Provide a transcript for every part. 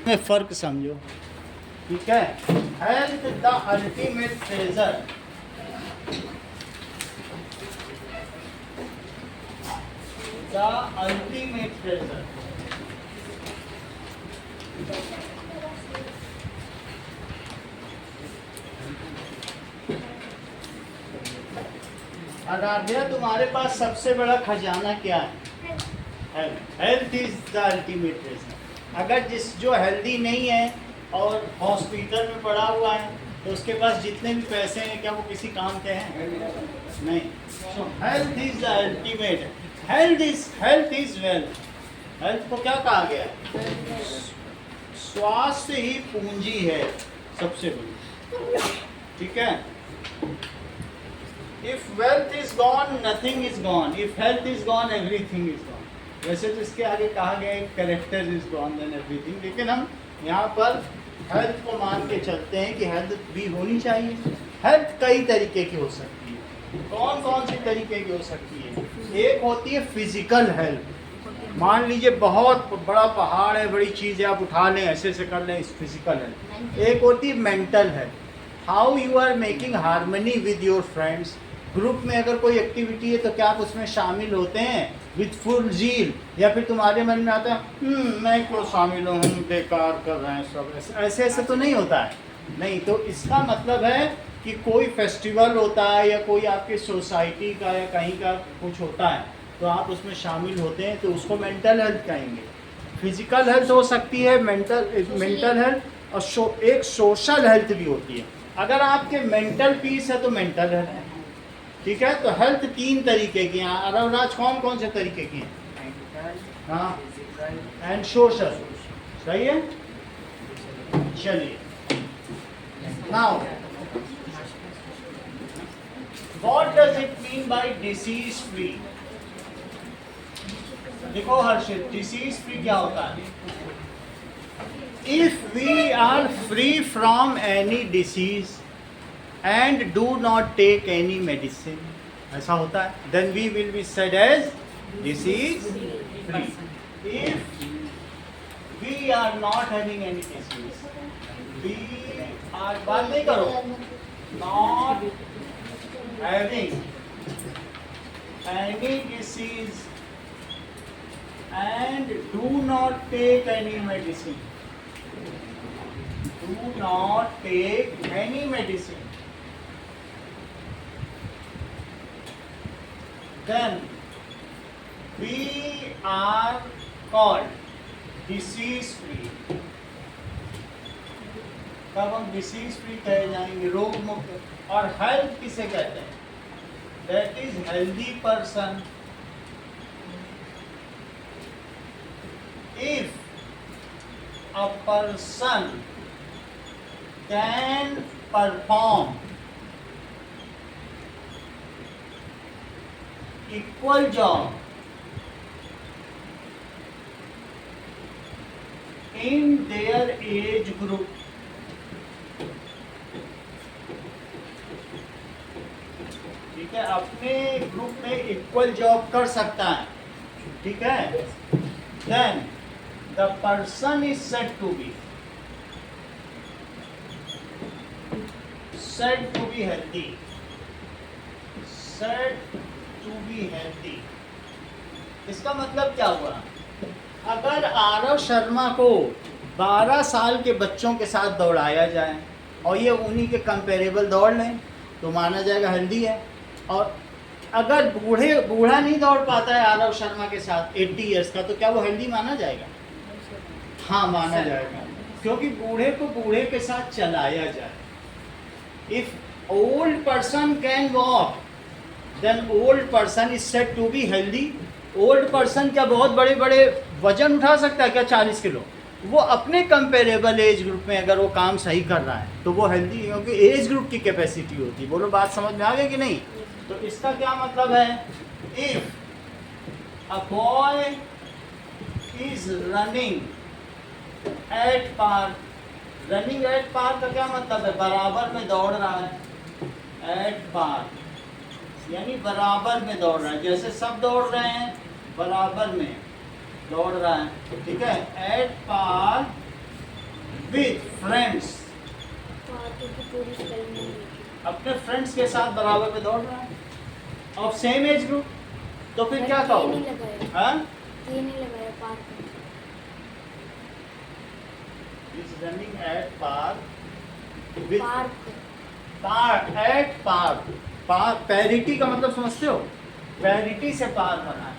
में फ़र्क समझो, ठीक है। Health the ultimate treasure, the ultimate treasure. Aaradhya, तुम्हारे पास सबसे बड़ा खजाना क्या है? Health. Health is the ultimate treasure. अगर जो हेल्दी नहीं है और हॉस्पिटल में पड़ा हुआ है तो उसके पास जितने भी पैसे हैं क्या वो किसी काम के हैं? नहीं। सो health is the ultimate. Health is wealth. Health को क्या कहा गया? स्वास्थ्य ही पूंजी है सबसे बड़ी, ठीक है। If wealth is gone, nothing is gone. If health is gone, everything is gone. वैसे तो इसके आगे कहा गया है character is gone then everything, लेकिन हम यहाँ पर हेल्थ को मान के चलते हैं कि हेल्थ भी होनी चाहिए। हेल्थ कई तरीके की हो सकती है। कौन कौन सी तरीके की हो सकती है? एक होती है फिजिकल हेल्थ। मान लीजिए बहुत बड़ा पहाड़ है, बड़ी चीज़ है, आप उठा लें, ऐसे ऐसे कर लें, इस फिजिकल हेल्थ। एक होती है mental health, how you are making harmony with your friends. Group में अगर कोई एक्टिविटी है तो क्या आप उसमें शामिल होते हैं विद फुल जील, या फिर तुम्हारे मन में आता है मैं क्यों शामिल हूँ, बेकार कर रहे हैं सब, ऐसे ऐसे तो नहीं होता है। नहीं, तो इसका मतलब है कि कोई फेस्टिवल होता है या कोई आपके सोसाइटी का या कहीं का कुछ होता है तो आप उसमें शामिल होते हैं, तो उसको मेंटल हेल्थ कहेंगे। फिजिकल हेल्थ हो सकती है, मेंटल हेल्थ, और एक सोशल हेल्थ भी होती है। अगर आपके मेंटल पीस है तो मेंटल हेल्थ है, ठीक है। तो हेल्थ तीन तरीके की हैं। अरवराज कौन कौन से तरीके की हैं? हाँ, एंड सोशल, सही है। चलिए, now what does it mean by disease free? देखो हर्षित, डिसीज फ्री क्या होता है? If we are free from any disease and do not take any medicine, ऐसा होता है, then we will be said as disease free. If we are not having any disease, we are, बात नहीं करो, not having any disease and do not take any medicine, do not take any medicine, then we are called disease free. तब हम disease free कहे जाएंगे, रोग मुक्त। और हेल्थ किसे कहते हैं? That is healthy person if a person can perform equal job in their age group, ठीक है, अपने ग्रुप में इक्वल जॉब कर सकता है, ठीक है, then the person is said to be healthy, said to be healthy। इसका मतलब क्या हुआ? अगर आरव शर्मा को 12 साल के बच्चों के साथ दौड़ाया जाए और ये उन्हीं के कंपेरेबल दौड़ लें तो माना जाएगा हेल्दी है। और अगर बूढ़ा नहीं दौड़ पाता है आरव शर्मा के साथ 80 इयर्स का, तो क्या वो हेल्दी माना जाएगा? हाँ, माना जाएगा, क्योंकि बूढ़े को बूढ़े के साथ चलाया जाए। If old person can walk then old person is said to be healthy। old person क्या बहुत बड़े बड़े वजन उठा सकता है क्या? 40 किलो। वो अपने कंपेरेबल एज ग्रुप में अगर वो काम सही कर रहा है तो वो हेल्दी है, क्योंकि एज ग्रुप की कैपेसिटी होती है। बोलो, बात समझ में आ गई कि नहीं? तो इसका क्या मतलब है? If a boy is running at park, running at park का क्या मतलब है? बराबर में दौड़ रहा है। एट पार्क यानी बराबर में दौड़ रहा है, जैसे सब दौड़ रहे हैं बराबर में दौड़ रहा है, ठीक है। एट पार विद फ्रेंड्स, अपने फ्रेंड्स के साथ बराबर में दौड़ रहा है, ऑफ सेम एज ग्रुप, तो फिर क्या कहोगे? हाँ, is running at park with park, at park. Park parity का मतलब समझते हो? पैरिटी से पार बना है,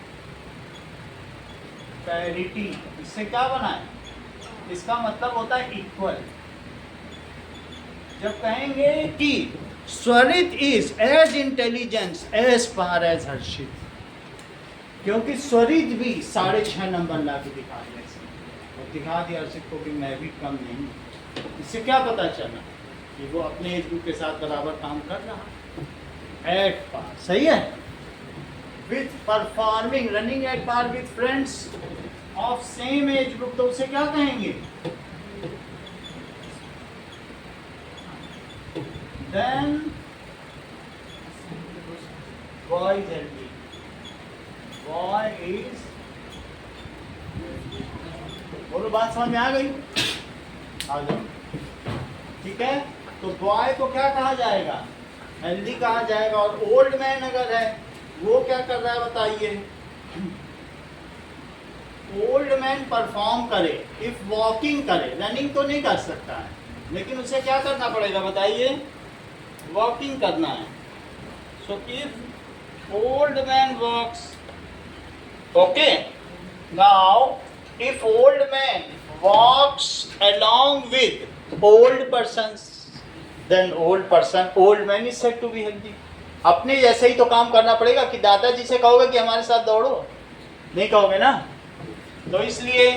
पैरिटी इससे क्या बना है? इसका मतलब होता है इक्वल। जब कहेंगे कि Swarit is as intelligence as far as Harshit, क्योंकि स्वरित भी 6.5 नंबर ला के दिखा दिया और दिखा दिया हर्षित को कि मैं भी कम नहीं। इससे क्या पता चला कि वो अपने एज ग्रुप के साथ बराबर काम कर रहा। एट पार सही है। With performing running at par with friends of same age group, तो उसे क्या कहेंगे? Then boy is healthy. Boy is, बोलो बात समझ में आ गई? आ जाओ, ठीक है। तो बॉय को क्या कहा जाएगा? हेल्दी कहा जाएगा। और ओल्ड मैन अगर है वो क्या कर रहा है बताइए? ओल्ड मैन परफॉर्म करे, इफ वॉकिंग करे, रनिंग तो नहीं कर सकता है, लेकिन उसे क्या करना पड़ेगा बताइए? वॉकिंग करना है। So if old man walks, okay, now if old man walks along with old persons, then old man is said to be healthy. अपने जैसे ही तो काम करना पड़ेगा कि दादाजी से कहोगे कि हमारे साथ दौड़ो, नहीं कहोगे ना। तो इसलिए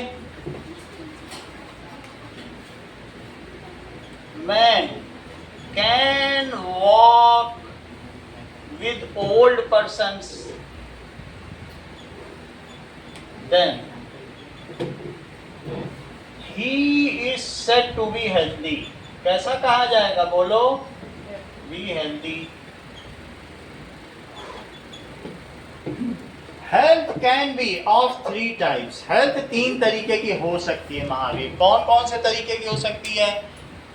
man can walk with old persons, then he is said to be healthy. कैसा कहा जाएगा बोलो? Be healthy. Health can be of 3 types. Health 3 तरीके की हो सकती है महावीर। कौन कौन से तरीके की हो सकती है?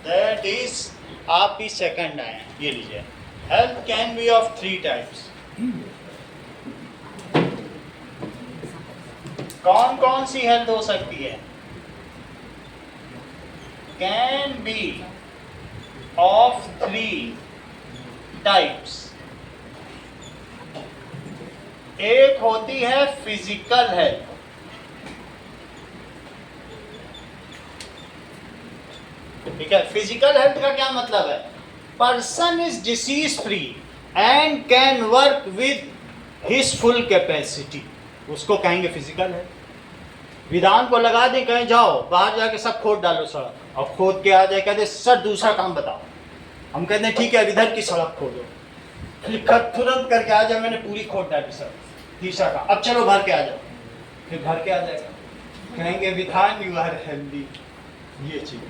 That is, आप भी सेकंड आए, ये लीजिए। Health can be of 3 types. कौन कौन सी हेल्थ हो सकती है? Can be of 3 types. एक होती है फिजिकल हेल्थ, ठीक है। फिजिकल हेल्थ का क्या मतलब है? Person is disease free and can work with his full capacity, उसको कहेंगे फिजिकल हेल्थ। विधान को लगा दें, कहीं जाओ बाहर जाके सब खोद डालो सड़क, और खोद के आ जाए कहते सर दूसरा काम बताओ, हम कहते हैं ठीक है इधर की सड़क खोदो, तुरंत करके आ जाओ, मैंने पूरी खोद डाली सड़क, तीसरा काम, अब चलो भर के आ जाओ, फिर भर के आ जाएगा, कहेंगे विधान यू आर हेल्दी। ये चीज,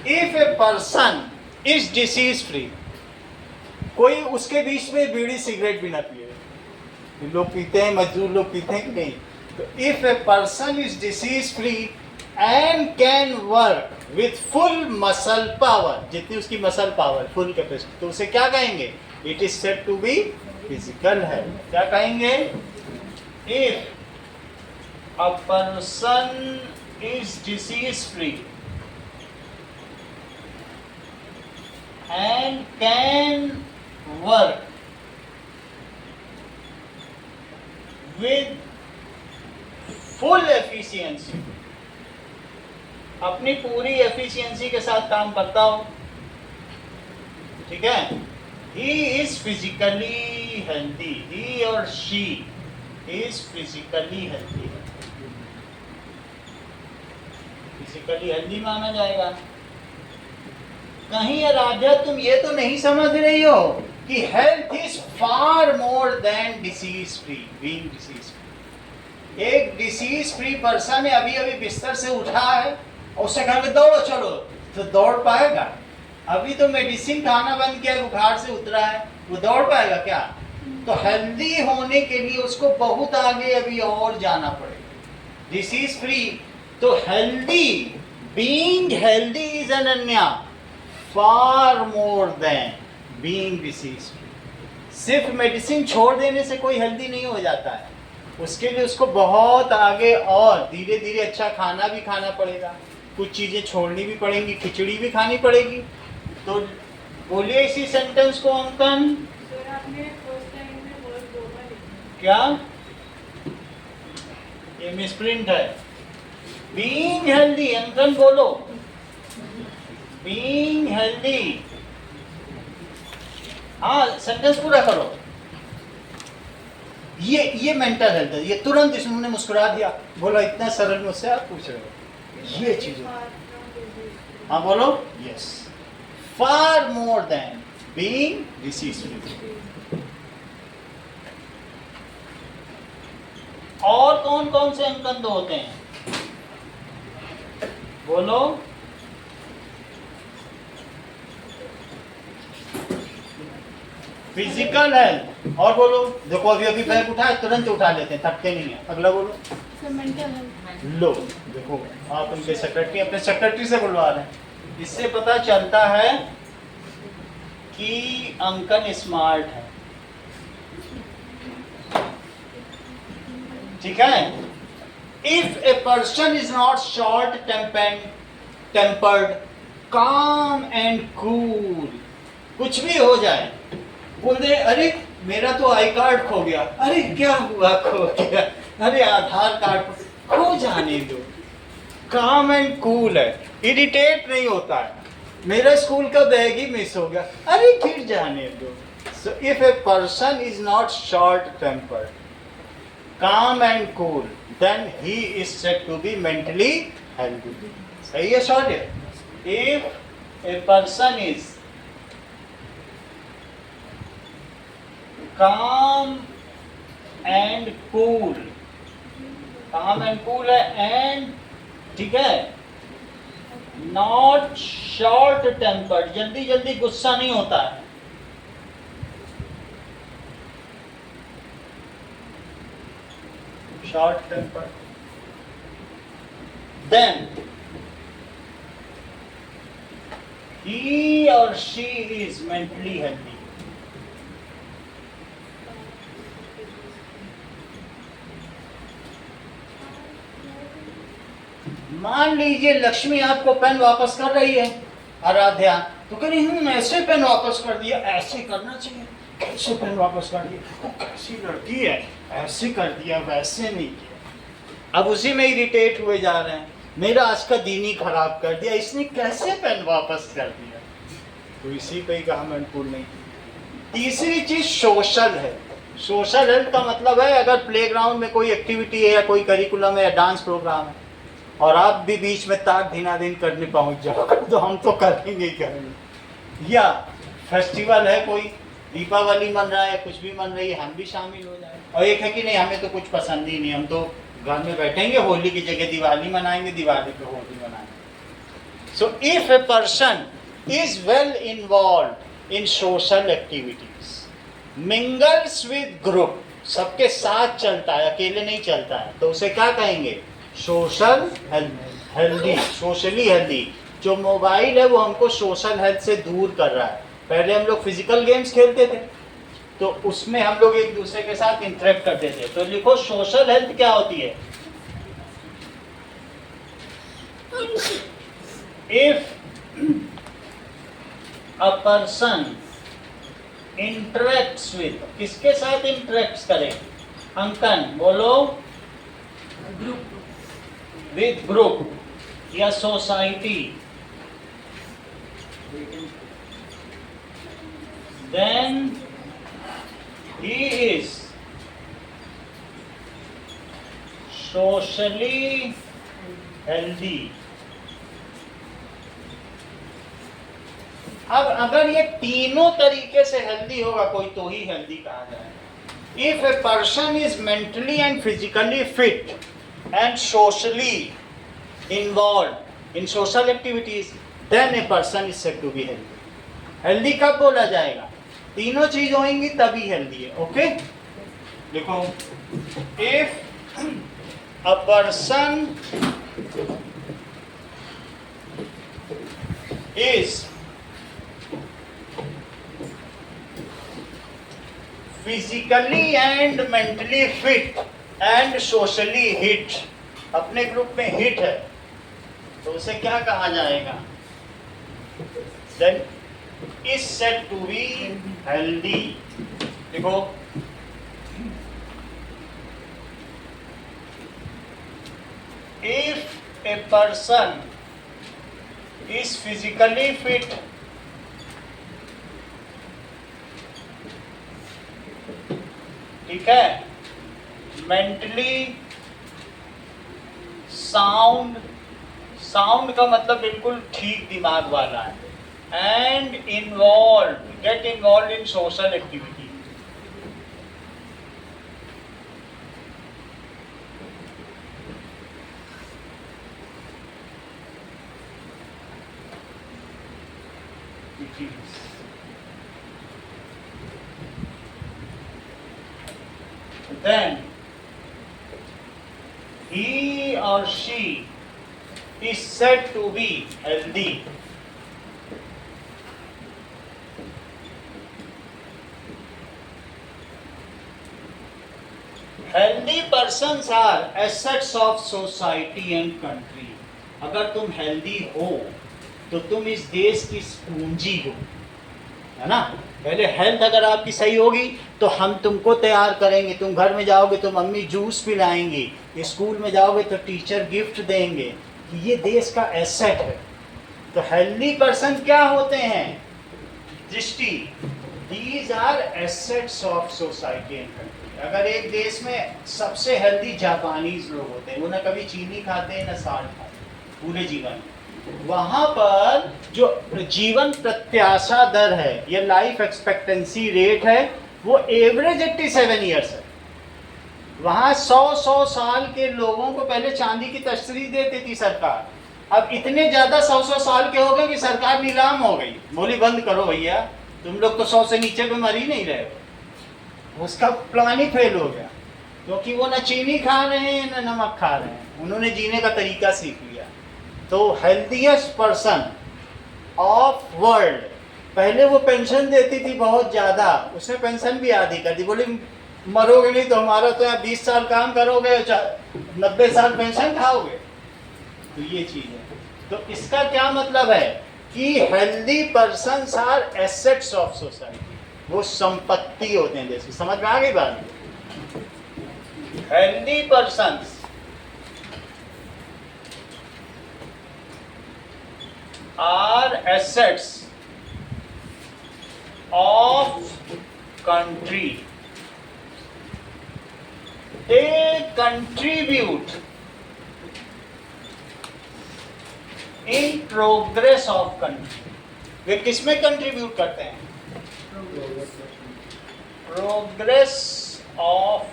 if a person is disease free, कोई उसके बीच में बीड़ी सिगरेट भी ना पिए, लोग पीते हैं, मजदूर लोग पीते हैं कि नहीं, तो if a person is disease free and can work with full muscle power, जितनी उसकी मसल पावर, फुल कैपेसिटी, तो उसे क्या कहेंगे? It is said to be physical health. क्या कहेंगे? If a person is disease free and can work with full efficiency, अपनी पूरी एफिशिएंसी के साथ काम करता हो, ठीक है। he is physically healthy, he or she is physically healthy, physically healthy माना जाएगा। कहीं राजा तुम ये तो नहीं समझ रही हो कि health is far more then disease free, being disease free. एक डिसीज फ्री पर्सन है, अभी अभी बिस्तर से उठा है और उससे कहेंगे दौड़ो चलो, तो दौड़ पाएगा? अभी तो मेडिसिन खाना बंद किया, बुखार से उतरा है, वो दौड़ पाएगा क्या? तो हेल्दी होने के लिए उसको बहुत आगे अभी और जाना पड़ेगा। डिसीज फ्री तो healthy, being healthy is is Ananya, far more than being disease free. सिर्फ मेडिसिन छोड़ देने से कोई हेल्दी नहीं हो जाता है, उसके लिए उसको बहुत आगे और धीरे धीरे अच्छा खाना भी खाना पड़ेगा, कुछ चीज़ें छोड़नी भी पड़ेंगी, खिचड़ी भी खानी पड़ेगी. तो बोलिए इसी सेंटेंस को अंकन. क्या ये मिसप्रिंट है. बीइंग हेल्दी, अंकन बोलो. Being healthy. हाँ सेंटेंस पूरा करो. ये मेंटल हेल्थ है. ये तुरंत इसने मुस्कुरा दिया, बोला इतना सरल मुझसे आप पूछ रहे हो. ये चीज. हाँ बोलो. Yes, far more than being disease free. और कौन कौन से अंकन दो होते हैं बोलो. Physical health. और बोलो. देखो अभी अभी बैग उठाए तुरंत उठा लेते हैं, थकते नहीं है. अगला बोलो. लो देखो आप उनके सेक्रेटरी, अपने सेक्रेटरी से बुलवा रहे हैं. इससे पता चलता है कि अंकन स्मार्ट है. ठीक है. If a person is not short tempered, काम एंड कूल, कुछ भी हो जाए बोल दे अरे मेरा तो आई कार्ड खो गया, अरे क्या हुआ खो गया, अरे आधार कार्ड खो जाने दो. काम एंड कूल है, इरिटेट नहीं होता है. मेरा स्कूल का बैग ही मिस हो गया, अरे गिर जाने दो. So if a person is not short tempered, calm and cool, then he is said to be mentally healthy. सही है शॉर्ट है. If a person is calm and cool है and ठीक है, not short tempered, जल्दी जल्दी गुस्सा नहीं होता है. Short temper, then he or she is mentally healthy. मान लीजिए लक्ष्मी आपको पेन वापस कर रही है, आराध्या तो कह रही हूँ ऐसे पेन वापस कर दिया, ऐसे करना चाहिए, कैसे पेन वापस कर दिया, वो कैसी लड़की है, ऐसे कर दिया वैसे नहीं किया. अब उसी में इरिटेट हुए जा रहे हैं, मेरा आज का दिन ही खराब कर दिया, इसने कैसे पेन वापस कर दिया. तो इसी पे ही कहा मैंने नहीं. तीसरी चीज सोशल है. सोशल हेल्थ का मतलब है अगर प्लेग्राउंड में कोई एक्टिविटी है या कोई करिकुलम है या डांस प्रोग्राम है और आप भी बीच में ताक धीनाधीन करने पहुंच जाओ तो हम तो करेंगे ही करेंगे. या फेस्टिवल है, कोई दीपावली मन रहा है, कुछ भी मन रही है, हम भी शामिल हो जाए. और एक है कि नहीं हमें तो कुछ पसंद ही नहीं, हम तो घर में बैठेंगे, होली की जगह दिवाली मनाएंगे, दिवाली पे होली मनाएंगे. So if a person is well involve in social activities, mingles with group, सबके साथ चलता है, अकेले नहीं चलता है, तो उसे क्या कहेंगे? Social healthy, socially healthy. जो मोबाइल है वो हमको सोशल हेल्थ से दूर कर रहा है. पहले हम लोग फिजिकल गेम्स खेलते थे तो उसमें हम लोग एक दूसरे के साथ इंटरेक्ट करते थे. तो लिखो सोशल हेल्थ क्या होती है? If a person interacts with, किसके साथ इंटरेक्ट करें? अंकन बोलो. विद ग्रुप या society, then he is socially healthy. अब अगर ये तीनों तरीके से हेल्दी होगा कोई तो ही हेल्दी कहा जाए. If a person is mentally and physically fit and socially involve in social activities, then a person is said to be healthy. Healthy कब बोला जाएगा? तीनों चीज होंगी तभी हेल्दी है. ओके देखो, if a person is physically and mentally fit and socially hit, अपने ग्रुप में हिट है तो उसे क्या कहा जाएगा? Then is said to be healthy. देखो, if a person is physically fit ठीक है, मेंटली साउंड, साउंड का मतलब बिल्कुल ठीक दिमाग वाला है, and involve, get involve in social activity, then he or she is said to be healthy. Healthy persons are assets of society and country. अगर तुम हेल्दी हो तो तुम इस देश की पूंजी हो, है ना? पहले हेल्थ अगर आपकी सही होगी तो हम तुमको तैयार करेंगे, तुम घर में जाओगे तो मम्मी जूस पिलाएंगी, स्कूल में जाओगे तो टीचर गिफ्ट देंगे, ये देश का एसेट है। तो हेल्दी पर्सन क्या होते हैं? Drishti, these are assets of society and country. अगर एक देश में सबसे हेल्दी जापानीज लोग होते हैं, वो ना कभी चीनी खाते हैं ना साल्ट खाते पूरे जीवन, वहां पर जो जीवन प्रत्याशा दर है, ये लाइफ एक्सपेक्टेंसी रेट है, वो एवरेज 87 ईयर्स है। वहां 100 साल के लोगों को पहले चांदी की तश्तरी देती थी सरकार, अब इतने ज्यादा 100 साल के हो गए कि सरकार नीलाम हो गई, बोली बंद करो भैया, तुम लोग तो 100 से नीचे पे मर ही नहीं रहे हो। उसका प्लान ही फेल हो गया, क्योंकि वो ना चीनी खा रहे हैं ना नमक खा रहे हैं, उन्होंने जीने का तरीका सीख लिया। तो हेल्दीएस्ट पर्सन ऑफ वर्ल्ड, पहले वो पेंशन देती थी बहुत ज़्यादा, उसने पेंशन भी आधी कर दी, बोली मरोगे नहीं तो हमारा तो यहाँ 20 साल काम करोगे 90 साल पेंशन खाओगे। तो ये चीज़ है। तो इसका क्या मतलब है कि healthy persons are assets of society, वो संपत्ति होते हैं देश की। समझ में आ गई बात? Healthy persons are assets of country. They contribute in progress of country. वे किसमें कंट्रीब्यूट करते हैं? Progress of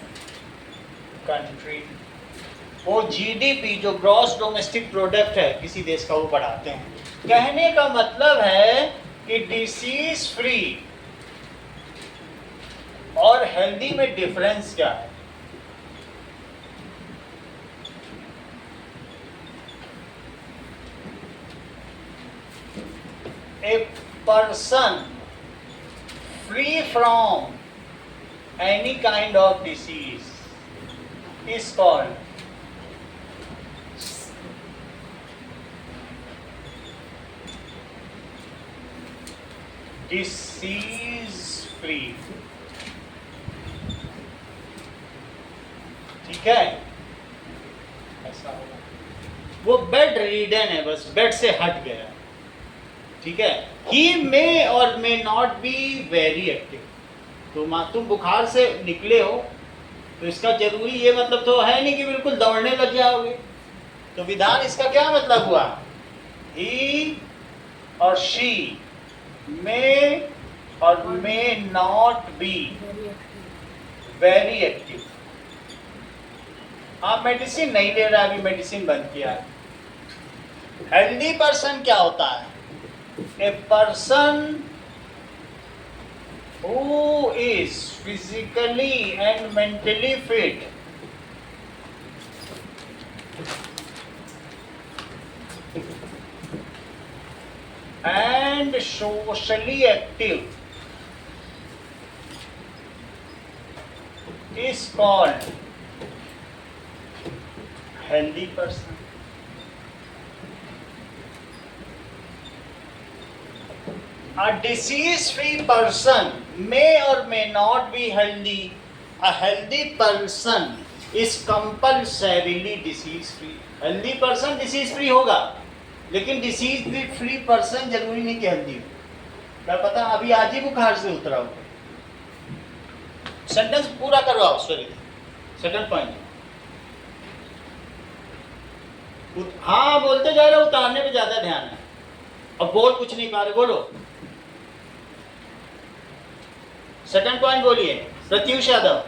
country. वो जीडीपी जो ग्रॉस डोमेस्टिक प्रोडक्ट है किसी देश का, वो बढ़ाते हैं। कहने का मतलब है कि डिसीज फ्री और हेल्दी में डिफरेंस क्या है? A person free from any kind of disease is called disease free. ठीक है, ऐसा होगा। वो बेड रीडन है, बस बेड से हट गया। ठीक है, ही मे और may not be very active. तो तुम बुखार से निकले हो तो इसका जरूरी ये मतलब तो है नहीं कि बिल्कुल दौड़ने लग जाओगे। तो विधान इसका क्या मतलब हुआ? ही और शी may और may not be very active। आप मेडिसिन नहीं ले रहा, अभी मेडिसिन बंद किया है। हेल्दी पर्सन क्या होता है? A person who is physically and mentally fit and socially active is called healthy person. A disease-free person may or may not be healthy. A healthy person is compulsorily disease-free. Healthy person disease-free होगा, लेकिन disease-free person जरूरी नहीं कि healthy हो. क्या पता अभी आज ही बुखार से उतरा हो. सेंटेंस पूरा करवाओ. Sorry, second point. हाँ बोलते जा रहे हो, उतारने पे ज्यादा ध्यान है. अब बोल कुछ नहीं पा रहे, बोलो. सेकंड पॉइंट बोलिए. प्रत्युष यादव.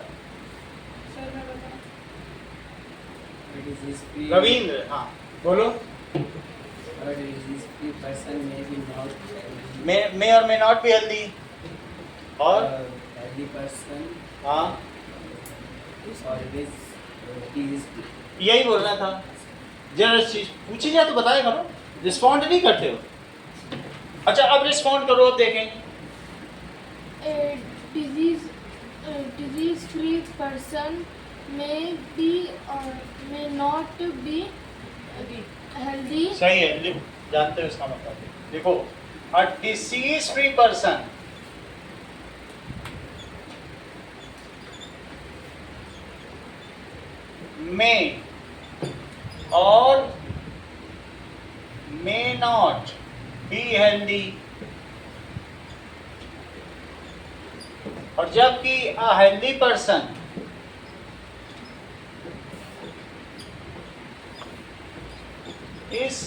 रविंद्र. हाँ बोलो. may or may not be healthy. और healthy person. हाँ यही बोलना था. जरा पूछी जाए तो बताया करो. रिस्पॉन्ड नहीं करते हो. अच्छा अब रिस्पॉन्ड करो, अब देखें. disease free person may be or may not be healthy. सही है, जानते हो इसका मतलब. देखो, a disease free person may or may not be healthy. और जबकि a healthy person is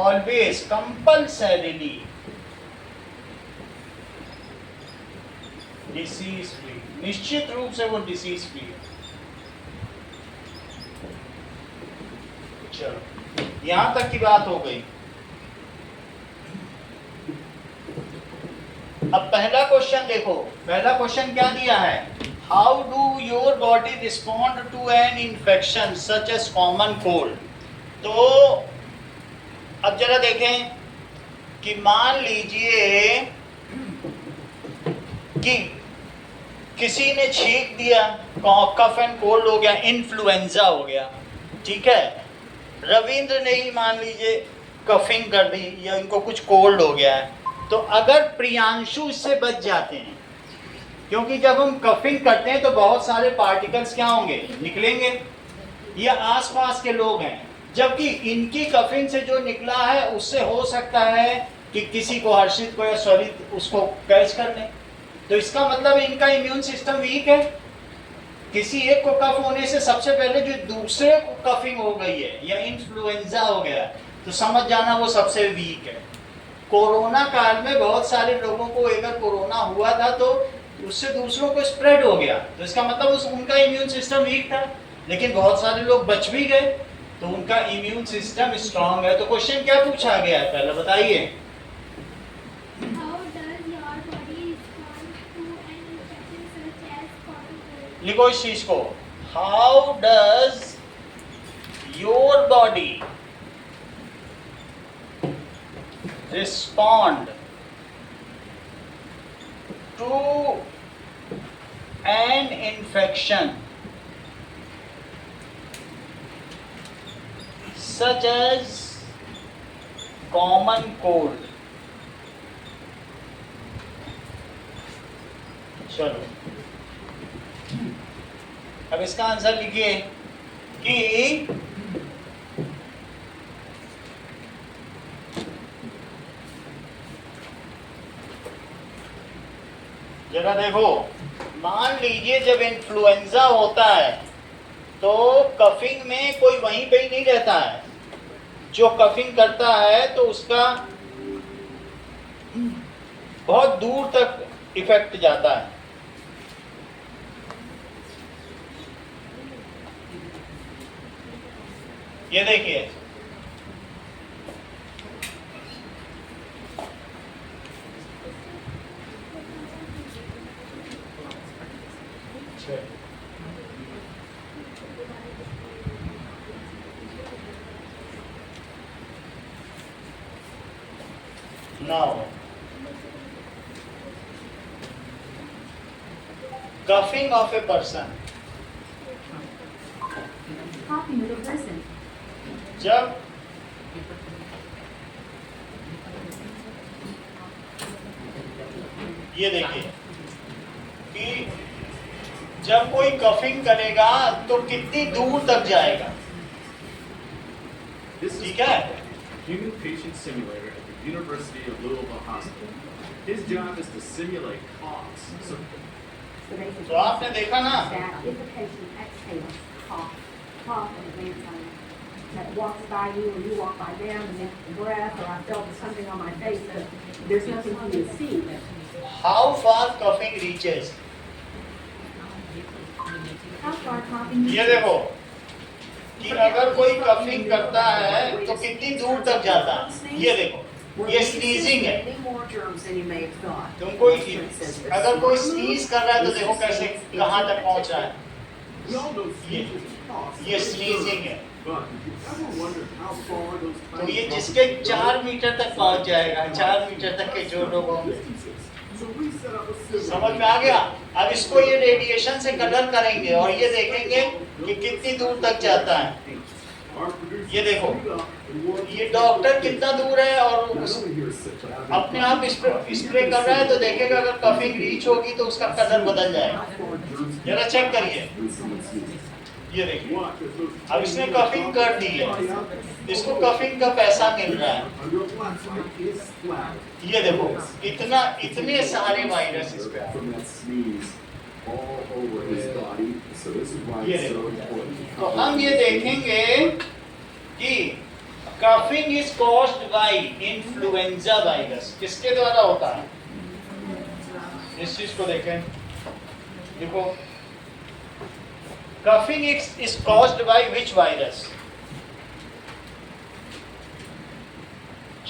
always compulsorily disease free. निश्चित रूप से वो डिसीज फ्री है. चलो यहां तक की बात हो गई. अब पहला क्वेश्चन देखो. पहला क्वेश्चन क्या दिया है? How do your body respond to an infection such as common cold. तो अब जरा देखें कि मान लीजिए कि किसी ने छींक दिया, कफ एंड कोल्ड हो गया, इन्फ्लुएंजा हो गया. ठीक है. रविंद्र ने ही मान लीजिए कफिंग कर दी या इनको कुछ कोल्ड हो गया है. तो अगर प्रियांशु इससे बच जाते हैं, क्योंकि जब हम कफिंग करते हैं तो बहुत सारे पार्टिकल्स क्या होंगे, निकलेंगे. ये आसपास के लोग हैं, जबकि इनकी कफिंग से जो निकला है उससे हो सकता है कि किसी को, हर्षित को या स्वरित उसको कैच कर ले. तो इसका मतलब इनका इम्यून सिस्टम वीक है. किसी एक को कफ होने से सबसे पहले जो दूसरे को कफिंग हो गई है या इन्फ्लुएंजा हो गया, तो समझ जाना वो सबसे वीक है. कोरोना काल में बहुत सारे लोगों को अगर कोरोना हुआ था तो उससे दूसरों को स्प्रेड हो गया, तो इसका मतलब उनका इम्यून सिस्टम वीक था. लेकिन बहुत सारे लोग बच भी गए, तो उनका इम्यून सिस्टम स्ट्रांग है. तो क्वेश्चन क्या पूछा गया है पहले बताइए. लिखो इस चीज को. How does your body respond to an infection such as common cold. चलो अब इसका आंसर लिखिए कि जरा देखो, मान लीजिए जब इन्फ्लुएंजा होता है तो कफिंग में कोई वहीं पे ही नहीं रहता है. जो कफिंग करता है तो उसका बहुत दूर तक इफेक्ट जाता है. ये देखिए, Now, coughing of a person. Coughing of a person. जब ये देखिए कि जब कोई कफिंग करेगा तो कितनी दूर तक जाएगा, This is ठीक है? human patient simulator at the University of Louisville Hospital. His job is to simulate coughs. So So basically, तो आपने देखा ना, that if a patient exhales, cough in advance on that walks by you or you walk by them and they breath or I felt something on my face, that there's nothing for you to see. how far coughing reaches. How far coughing? ये देखो कि अगर कोई coughing करता है तो कितनी दूर तक जाता है, ये देखो ये स्नीजिंग है। Many more germs than you may have thought. तुमको अगर कोई स्नीज कर रहा है तो देखो कैसे कहाँ तक पहुँच रहा है, we all know sneezers coughs. ये स्नीजिंग है। But have you ever wondered how far those तो tiny ये coughs जिसके go? 4 मीटर तक पहुँच जाएगा, 4 मीटर तक के जो लोग होंगे, So we set up a simulator. समझ में आ गया। अब इसको ये रेडिएशन से कलर करेंगे और ये देखेंगे कि कितनी दूर तक जाता है। Our producer ये देखो, set it up and worked ये डॉक्टर कितना दूर है और Now उस here's such a- अपने आप स्प्रे कर रहा है तो देखेगा अगर कफिंग रीच होगी तो उसका कलर बदल जाएगा। जरा चेक करिए, When someone sneezes. ये देखिए Watch as those अब इसने कफिंग कर दी है, इसको कफिंग का पैसा मिल रहा है। Your black light is splattered. ये देखो इतने सारे वायरस इस पे आ रहे हैं। From that sneeze all over his body. So this is why ये it's so देखो, important. तो हम ये देखेंगे कि coughing is caused by influenza virus, किसके द्वारा होता है, इस चीज को देखें। देखो coughing is caused by which virus,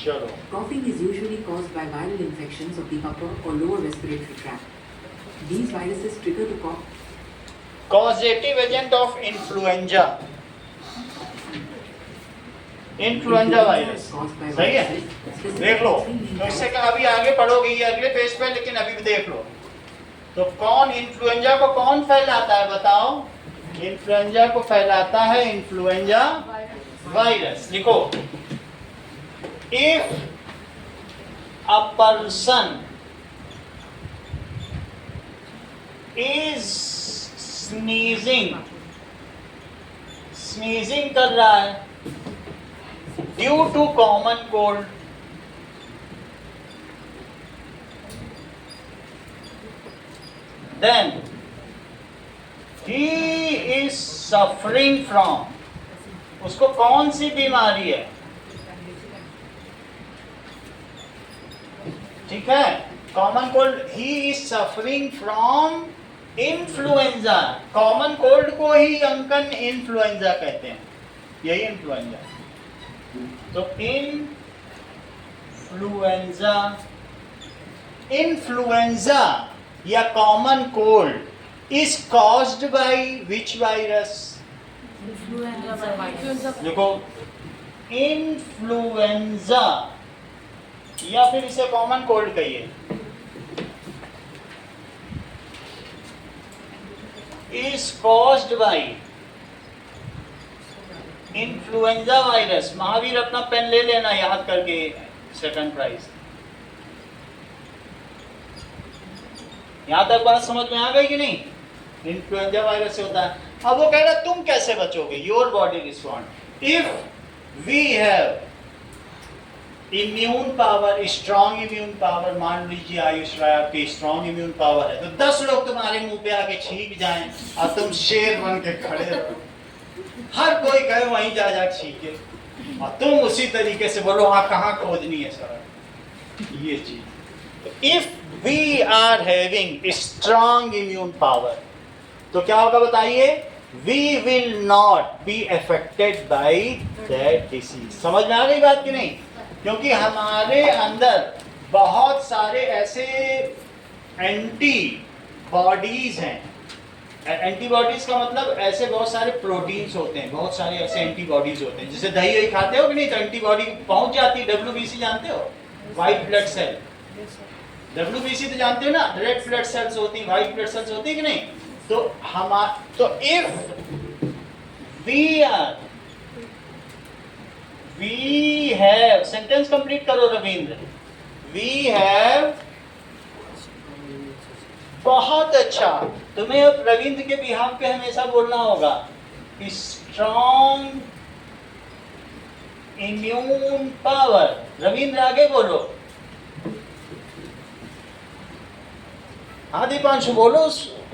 चलो Coughing is usually caused by viral infections of the upper or lower respiratory tract. These viruses trigger the cough. Causative agent of influenza, influenza virus caused by सही है, viruses देख लो। specifically तो इससे का अभी आगे पढ़ोगे ये अगले पेज पे, लेकिन अभी भी देख लो। तो कौन इन्फ्लुएंजा को कौन फैलाता है बताओ, इन्फ्लुएंजा को फैलाता है इन्फ्लुएंजा वायरस। लिखो, if a person is sneezing कर रहा है due to common cold, then he is suffering from, उसको कौन सी बीमारी है, ठीक है, common cold, he is suffering from influenza. Common cold को ही अंकन इन्फ्लुएंजा कहते हैं, यही इन्फ्लुएंजा। तो इन्फ्लुएंजा या common cold is caused by which virus, देखो इन्फ्लुएंजा या फिर इसे कॉमन कोल्ड कहिए, is caused by influenza virus. Mahavir अपना पेन ले लेना याद करके, सेकंड प्राइज। यहां तक बात समझ में आ गई कि नहीं, इन्फ्लुएंजा वायरस से होता है। अब वो कह रहा तुम कैसे बचोगे, your body respond. If we have immune power, strong immune power, मान लीजिए आयुष राय आपकी स्ट्रॉन्ग इम्यून पावर है, तो 10 लोग तुम्हारे मुंह पे आके छींक जाएं और तुम शेर बन के खड़े रहो, हर कोई कहे वहीं जा छींके और तुम उसी तरीके से बोलो हाँ कहाँ खोदनी है सर, ये चीज। If we are having strong immune power तो क्या होगा बताइए, we will not be affected by that disease. समझ में आ गई बात कि नहीं, क्योंकि हमारे अंदर बहुत सारे ऐसे एंटी बॉडीज हैं। एंटीबॉडीज का मतलब ऐसे बहुत सारे प्रोटीन्स होते हैं, बहुत सारे ऐसे एंटीबॉडीज होते हैं। जैसे दही वही खाते हो कि नहीं, तो एंटीबॉडी पहुंच जाती है, WBC जानते हो, व्हाइट ब्लड सेल। WBC तो जानते हो ना, रेड ब्लड सेल्स होती हैं, व्हाइट ब्लड सेल्स होती है कि नहीं? तो if we have, sentence complete करो रविंद्र, वी हैव, बहुत अच्छा। तुम्हें अब रविंद्र के बिहाफ पे हमेशा बोलना होगा, स्ट्रॉन्ग इम्यून पावर। रविंद्र आगे बोलो। हाँ दीपांशु बोलो,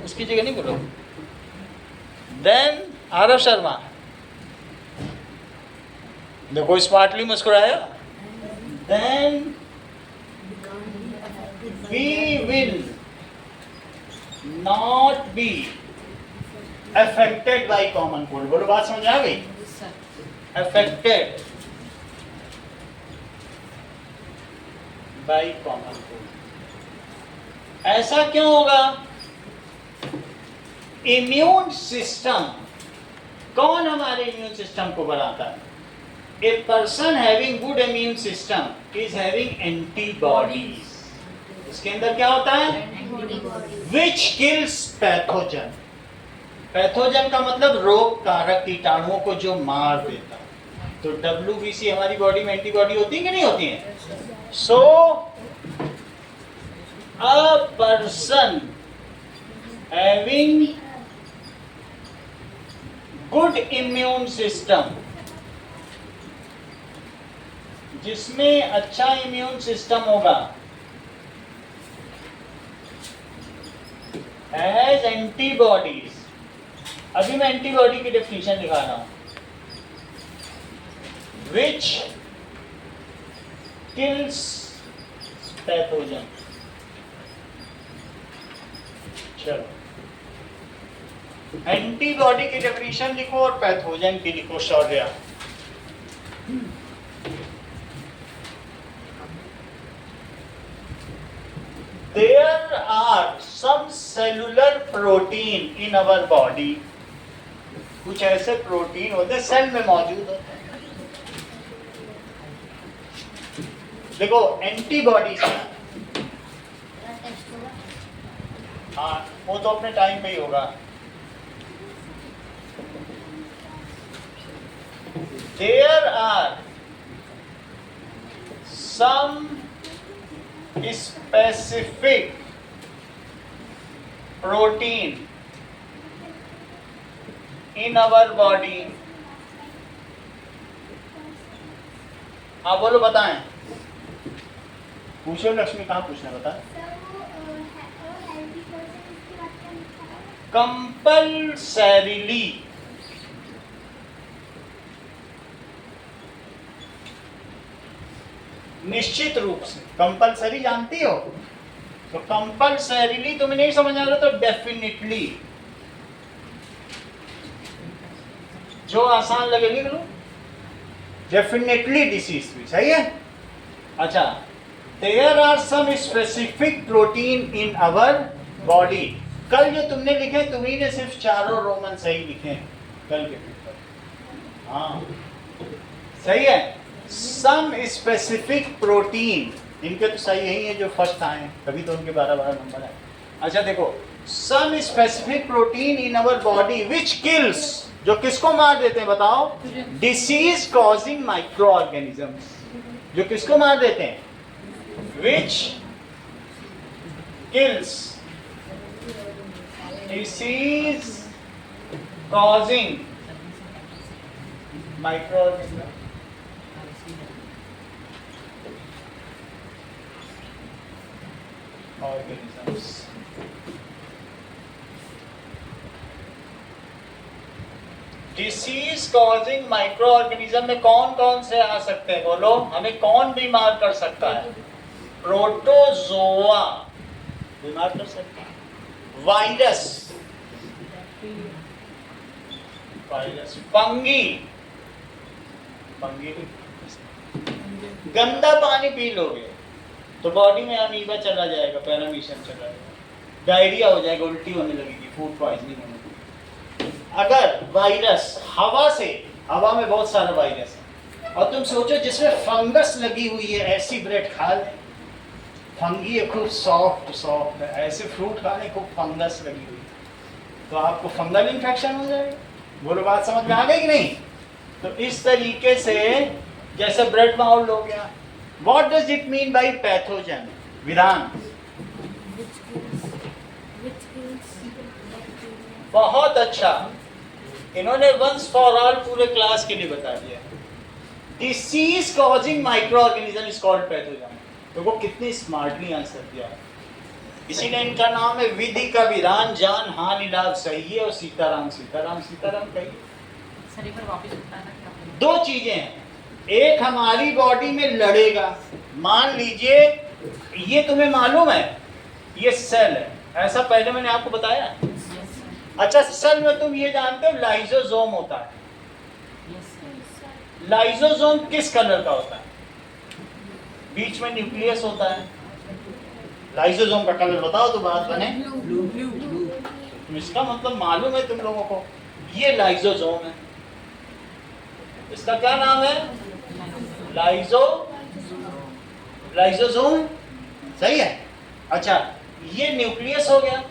उसकी जगह नहीं बोलो। देन आरव शर्मा, देखो स्मार्टली मुस्कुराया। Then we will not be affected by common cold। बोलो, बात समझ आ गई? affected by common cold। ऐसा क्यों होगा? इम्यून सिस्टम, कौन हमारे इम्यून सिस्टम को बढ़ाता है? A person having good immune system is having antibodies. इसके अंदर क्या होता है? विच किल्स पैथोजन। पैथोजन का मतलब रोग कारक कीटाणुओं को जो मार देता है। तो WBC हमारी बॉडी में एंटीबॉडी होती है कि नहीं होती है? So a person having good immune system, जिसमें अच्छा इम्यून सिस्टम होगा, हैज एंटीबॉडीज। अभी मैं एंटीबॉडी की डेफिनेशन दिखा रहा हूं। Which kills pathogen. चलो, एंटीबॉडी की डेफिनेशन लिखो और पैथोजन की लिखो। Shaurya, there are some cellular protein in our body। कुछ ऐसे प्रोटीन होते हैं सेल में मौजूद होते हैं। देखो एंटीबॉडीज, हाँ वो तो अपने टाइम पे ही होगा। There are some specific protein in our body। हाँ बोलो, बताएं। पूछो लक्ष्मी, कहाँ पूछना बताएं। कंपल्सरीली, निश्चित रूप से। कंपल्सरी जानती हो? तो कंपल्सरीली तुम्हें नहीं समझ आ रहा तो डेफिनेटली, जो आसान लगे लिख लो। डेफिनेटली डिसीज भी सही है। अच्छा, there are some specific protein in our body. कल जो तुमने लिखे, तुम्ही ने सिर्फ चारों रोमन सही लिखे कल के पेपर। हाँ सही है। सम स्पेसिफिक प्रोटीन, इनके तो सही यही है जो फर्स्ट आए हैं, तभी तो उनके 12 नंबर है। अच्छा देखो, some specific protein in our body which kills, जो किसको मार देते हैं बताओ? Disease causing micro organisms. जो किसको मार देते हैं? Which kills disease causing micro organisms. Disease causing micro organism में कौन कौन से आ सकते हैं बोलो? हमें कौन बीमार कर सकता है? प्रोटोजोआ बीमार कर सकता है। वायरस, फंगी, गंदा पानी पी लोगे तो बॉडी में अमीबा चला जाएगा, पैरामीशियम चला जाएगा, डायरिया हो जाएगा, उल्टी होने लगेगी, फूड पॉइजनिंग होने लगेगी। अगर वायरस हवा से, हवा में बहुत सारा वायरस है, और तुम सोचो जिसमें फंगस लगी हुई है ऐसी ब्रेड खा ले, फंगी है खूब सॉफ्ट सॉफ्ट है, ऐसे फ्रूट खा ले खूब फंगस लगी हुई तो आपको फंगल इन्फेक्शन हो जाएगा। बोलो बात समझ में आ गई कि नहीं? तो इस तरीके से जैसे ब्रेड बाउल हो गया। What does it mean bye pathogen? विधान बहुत अच्छा, इन्होंने वंस फॉर ऑल पूरे क्लास के लिए बता दिया। Disease causing micro organism is called pathogen. देखो कितनी स्मार्टली आंसर दिया, इसीलिए इनका नाम है विधि का विधान जान हानि लाभ सही है और सीताराम सीताराम सीताराम कहिए। सर एक बार वापस बताना क्या? दो चीजें हैं, एक हमारी बॉडी में लड़ेगा, मान लीजिए ये तुम्हें मालूम है ये सेल है, ऐसा पहले मैंने आपको बताया। अच्छा सेल में तुम ये जानते हो लाइजोसोम होता है, लाइजोसोम किस कलर का होता है? बीच में न्यूक्लियस होता है, लाइजोसोम का कलर बताओ तो बात बने। तो इसका मतलब मालूम है तुम लोगों को, ये लाइजोसोम है, इसका क्या नाम है? लाइजोसोम, सही है। अच्छा ये न्यूक्लियस हो गया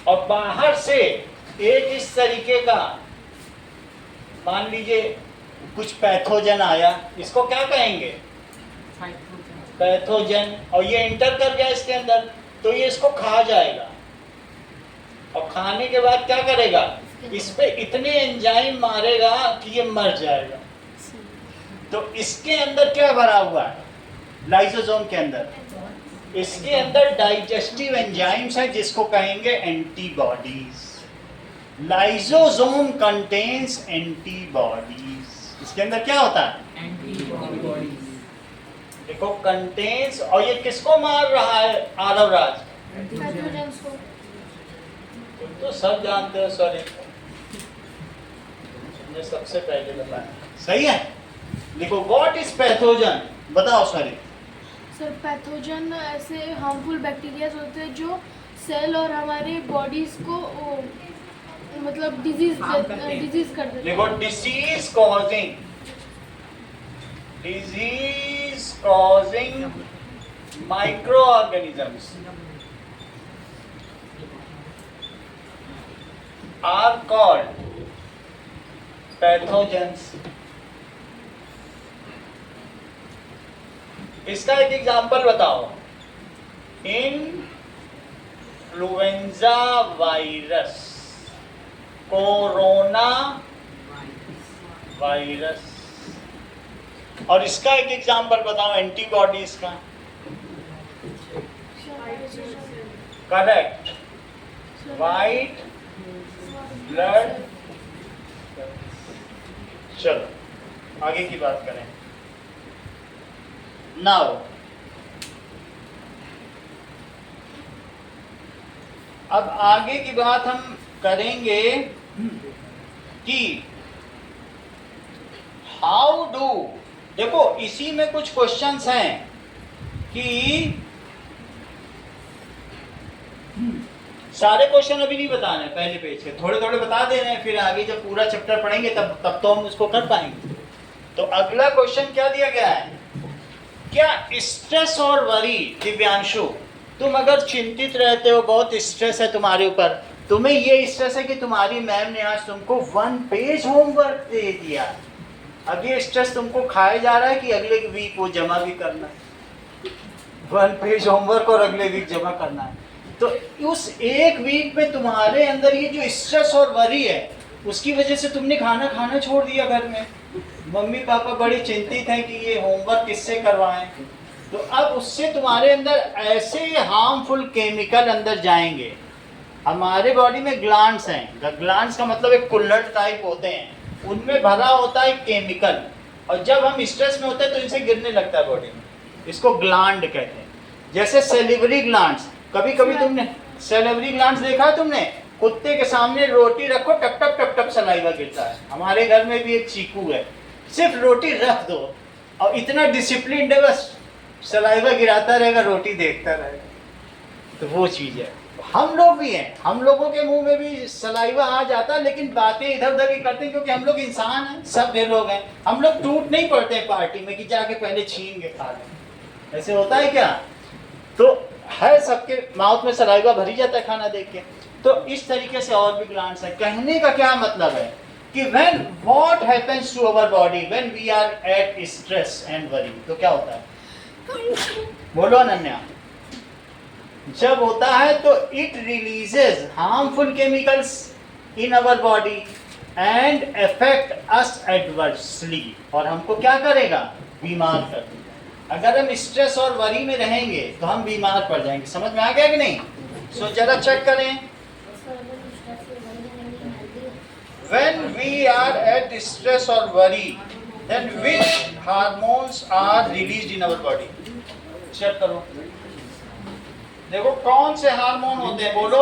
और बाहर से एक इस तरीके का मान लीजिए कुछ पैथोजन आया, इसको क्या कहेंगे? पैथोजन। और ये इंटर कर गया इसके अंदर तो ये इसको खा जाएगा और खाने के बाद क्या करेगा? इस पे इतने एंजाइम मारेगा कि ये मर जाएगा। तो इसके अंदर क्या भरा हुआ है? लाइसोसोम के अंदर, इसके अंदर डाइजेस्टिव एंजाइम्स है जिसको कहेंगे एंटीबॉडीज। Lysosome contains antibodies. इसके अंदर क्या होता है? एंटीबॉडीज। देखो कंटेन्स, और ये किसको मार रहा है आरव राज? पैथोजेंस को। तुम तो सब जानते हो, सॉरी मुझे सबसे पहले बताया, सही है। देखो व्हाट इज पैथोजन, बताओ सॉरी। सर पैथोजन ऐसे हार्मफुल बैक्टीरिया होते हैं जो सेल और हमारे बॉडीज को मतलब डिजीज कर देते हैं। देखो disease causing micro organisms are called pathogens। इसका एक एग्जांपल बताओ। Influenza virus, corona virus. और इसका एक एग्जांपल बताओ एंटीबॉडीज का। Correct, white blood. चलो आगे की बात करें। नाउ अब आगे की बात हम करेंगे कि हाउ डू, देखो इसी में कुछ क्वेश्चंस हैं कि सारे क्वेश्चन अभी नहीं बताने, पहले पेज के थोड़े थोड़े बता दे रहे हैं, फिर आगे जब पूरा चैप्टर पढ़ेंगे तब तो हम उसको कर पाएंगे। तो अगला क्वेश्चन क्या दिया गया है? क्या स्ट्रेस और वरी, दिव्यांशु तुम अगर चिंतित रहते हो, बहुत स्ट्रेस है तुम्हारे ऊपर, तुम्हें ये स्ट्रेस है कि तुम्हारी मैम ने आज तुमको 1 पेज होमवर्क दे दिया, अब ये स्ट्रेस तुमको खाया जा रहा है कि अगले वीक वो जमा भी करना है, 1 पेज होमवर्क और अगले वीक जमा करना है। तो उस एक वीक में तुम्हारे अंदर ये जो स्ट्रेस और वरी है उसकी वजह से तुमने खाना खाना छोड़ दिया घर में, मम्मी पापा बड़े चिंतित हैं कि ये होमवर्क किससे करवाएं। तो अब उससे तुम्हारे अंदर ऐसे हार्मफुल केमिकल अंदर जाएंगे। हमारे बॉडी में ग्लैंड्स हैं, ग्लैंड्स का मतलब एक कुल्हड़ टाइप होते हैं, उनमें भरा होता है केमिकल, और जब हम स्ट्रेस में होते हैं तो इनसे गिरने लगता है बॉडी में, इसको ग्लैंड कहते हैं। जैसे सेलिवरी ग्लैंड्स, कभी कभी तुमने सेलिवरी ग्लैंड्स देखा है तुमने? कुत्ते के सामने रोटी रखो टप टप टप टप सलाइवा गिरता है। हमारे घर में भी एक चीकू है, सिर्फ रोटी रख दो और इतना डिसिप्लिन है, बस सलाइवा गिराता रहेगा, रोटी देखता रहेगा। तो वो चीज़ है। हम लोग भी हैं, हम लोगों के मुंह में भी सलाइवा आ जाता है, लेकिन बातें इधर उधर की करते हैं क्योंकि हम लोग इंसान हैं, सब वे लोग हैं। हम लोग टूट नहीं पड़ते पार्टी में कि जाके पहले छीन के खा लें, ऐसे होता है क्या? तो है, सबके माउथ में सलाइवा भरी जाता है खाना देख के। तो इस तरीके से और भी ग्लैंड्स है। कहने का क्या मतलब है कि when what happens to our body when we are at stress and worry, तो क्या होता है? बोलो अनन्या। जब होता है तो it releases harmful chemicals in our body and affect us adversely, और हमको क्या करेगा? बीमार कर देगा। अगर हम स्ट्रेस और वरी में रहेंगे तो हम बीमार पड़ जाएंगे। समझ में आ गया कि नहीं? सो जरा चेक करें। When we are at stress or worry, then which hormones are released in our body? Check करो, देखो कौन से हार्मोन होते हैं, बोलो।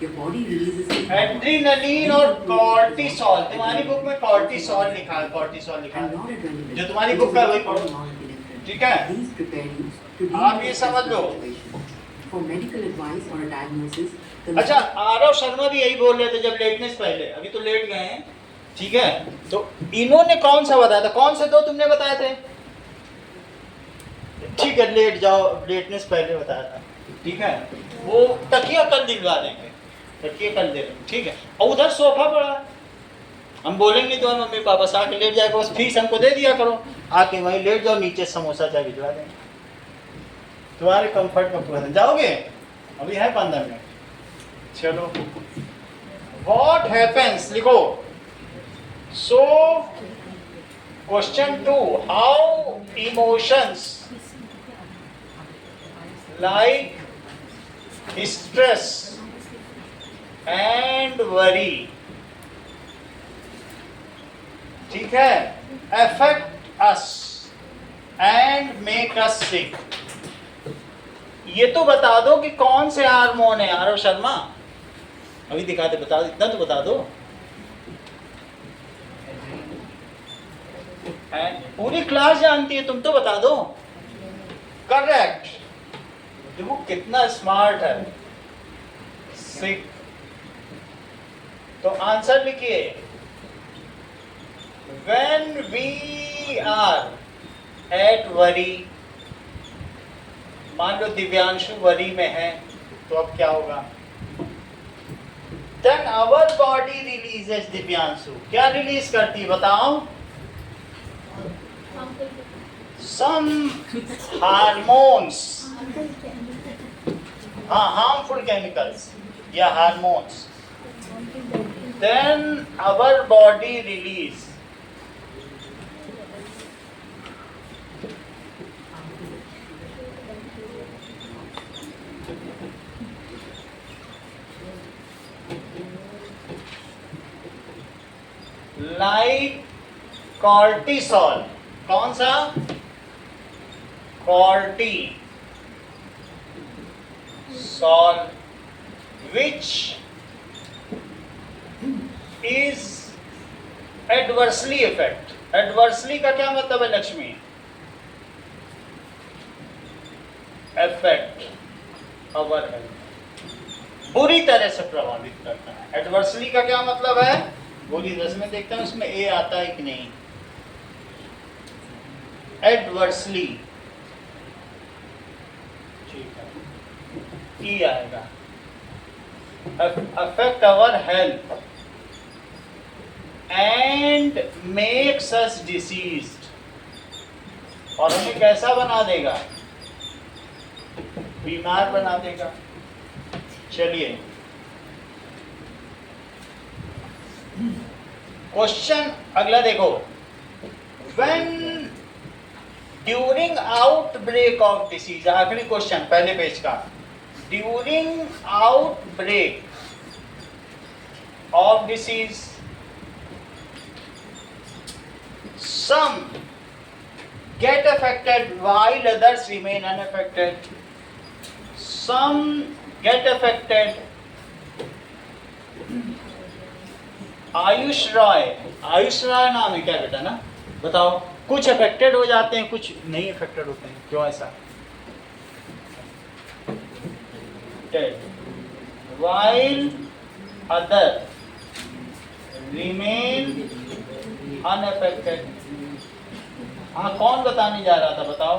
Your body releases एड्रीनलिन और कॉर्टिसोल। तुम्हारी बुक में कॉर्टिसोल लिखा है, कॉर्टिसोल लिखा and है, noradrenaline. जो तुम्हारी बुक का वही पढ़ो, Norepinephrine. ठीक है? These prepare you to deal आप with ये the समझ लो। situation. For medical advice or a diagnosis, अच्छा, आरव शर्मा भी यही बोल रहे थे जब लेटने से पहले, अभी तो लेट गए हैं, ठीक है? तो इन्होंने कौन सा बताया था? कौन से दो तुमने बताए थे? ठीक है, लेट जाओ, लेटने से पहले बताया था, ठीक है? वो तकिया कल दिलवा देंगे, तकिया कल दे देंगे, ठीक है? और उधर सोफा पड़ा है, हम बोलेंगे तो मम्मी पापा से आके लेट जाएगा, बस फीस हमको दे दिया करो, आके वहीं लेट जाओ, नीचे समोसा चाय भिजवा देंगे, तुम्हारे कंफर्ट में पूरा दिन। जाओगे? अभी है 15 मिनट। चलो, व्हाट हैपेंस लिखो। So question 2, how emotions like stress and worry, ठीक है, affect us and make us sick. ये तो बता दो कि कौन से हार्मोन है आरव शर्मा, अभी दिखा दे, बता दो, इतना तो बता दो। पूरी क्लास जानती है, तुम तो बता दो। करेक्ट, देखो कितना स्मार्ट है, सिक। तो आंसर लिखिए, when we are at worry, मान लो दिव्यांशु वरी में है, तो अब क्या होगा? Then our body releases, Divyanshu क्या रिलीज करती है बताओ? Some hormones, हाँ, harmful chemicals या hormones. Then our body release like cortisol। कौन सा? cortisol, which is adversely affect। adversely का क्या मतलब है लक्ष्मी? affect our health, बुरी तरह से प्रभावित करता है। adversely का क्या मतलब है? बुरी तरह से। मैं देखता हूँ इसमें ए आता है कि नहीं। adversely, ठीक है, ई आएगा। affect our health and makes us diseased, और हमें कैसा बना देगा? बीमार बना देगा। चलिए, क्वेश्चन अगला देखो। When during outbreak of disease, आखिरी क्वेश्चन पहले पेज का, during outbreak of disease, some get affected while others remain unaffected. Some get affected. Ayush Roy, Ayush Roy नाम है क्या बेटा ना? बताओ, कुछ अफेक्टेड हो जाते हैं, कुछ नहीं अफेक्टेड होते हैं, क्यों ऐसा? while other remain unaffected. हाँ, कौन बताने जा रहा था, बताओ।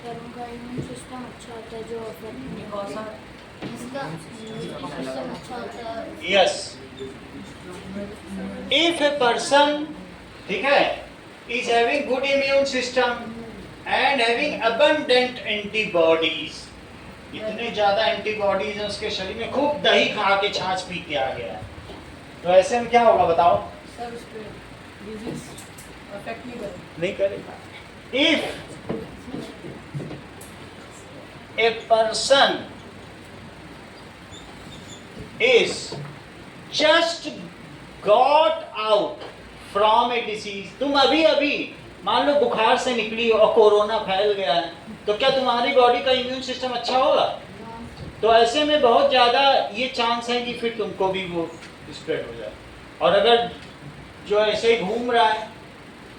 सर उनका इम्यून सिस्टम अच्छा होता है, जो इसका सिस्टम अच्छा होता है। Yes. If a person, ठीक है, is having good immune system and having abundant antibodies, इतने ज्यादा एंटीबॉडीज हैं उसके शरीर में, खूब दही खा के छाछ पी के आ गया है, तो ऐसे में क्या होगा बताओ? सर उस पे डिजीज अफेक्ट नहीं करेगा। If a person is just got out from a disease, तुम अभी अभी मान लो बुखार से निकली और कोरोना फैल गया है, तो क्या तुम्हारी बॉडी का इम्यून सिस्टम अच्छा होगा? तो ऐसे में बहुत ज़्यादा ये चांस है कि फिर तुमको भी वो स्प्रेड हो जाए। और अगर जो ऐसे ही घूम रहा है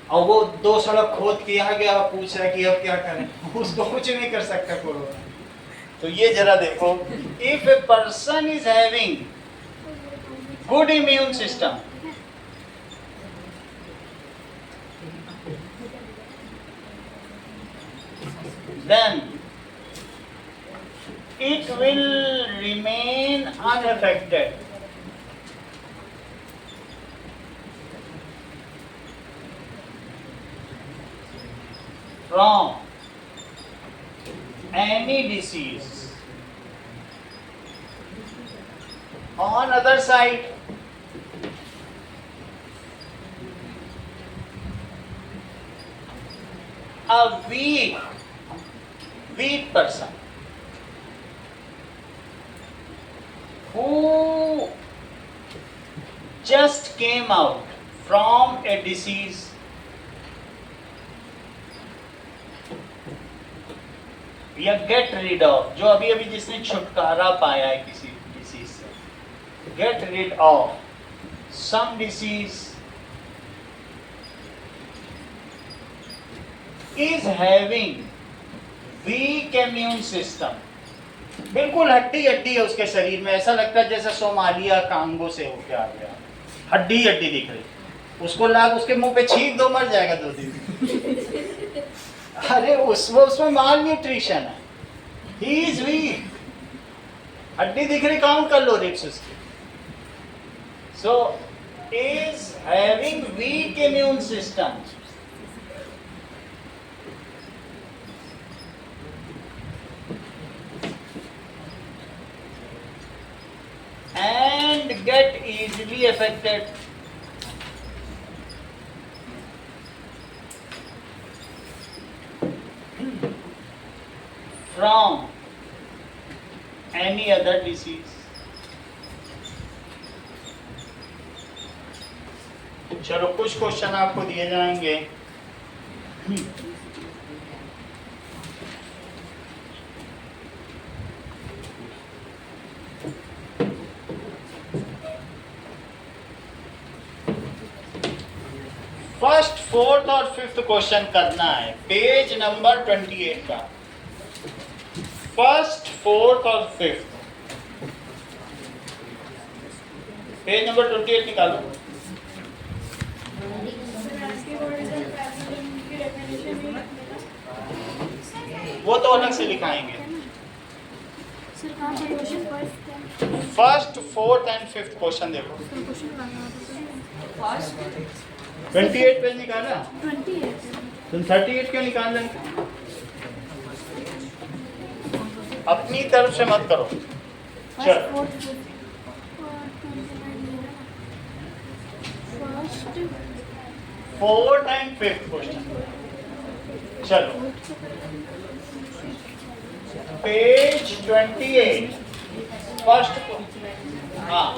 और वो 2 सड़क खोद के आ गया और पूछ रहा है कि अब क्या करें, उसको कुछ नहीं कर सकता कोरोना। तो ये जरा देखो, if a person is having good immune system, then it will remain unaffected from any disease. On other side, a weak person who just came out from a disease, या get rid of, जो अभी अभी जिसने छुटकारा पाया है किसी disease से, get rid of some disease, is having weak immune system, बिल्कुल हड्डी हड्डी है उसके शरीर में, ऐसा लगता है जैसे सोमालिया कांगो से होके आ गया, हड्डी हड्डी दिख रही, उसको लाग उसके मुंह पे छींक दो मर जाएगा 2 दिन में। अरे उसमें माल न्यूट्रिशन है, ही इज वीक, हड्डी दिख रही, काउंट कर लो रिप्स उसकी। So is having week immune system, and get easily affected from any other disease. चलो कुछ क्वेश्चन आपको दिए जाएंगे। फर्स्ट, फोर्थ और फिफ्थ क्वेश्चन करना है, पेज नंबर 28 का। फर्स्ट, फोर्थ और फिफ्थ, पेज नंबर 28 निकालो। वो तो अलग से लिखाएंगे। First, fourth and fifth question देखो। 28 पेज निकाला, तुम 38 क्यों निकाल रहे? अपनी तरफ से मत करो। चलो फोर्थ एंड फिफ्थ क्वेश्चन, चलो पेज 28 फर्स्ट, हाँ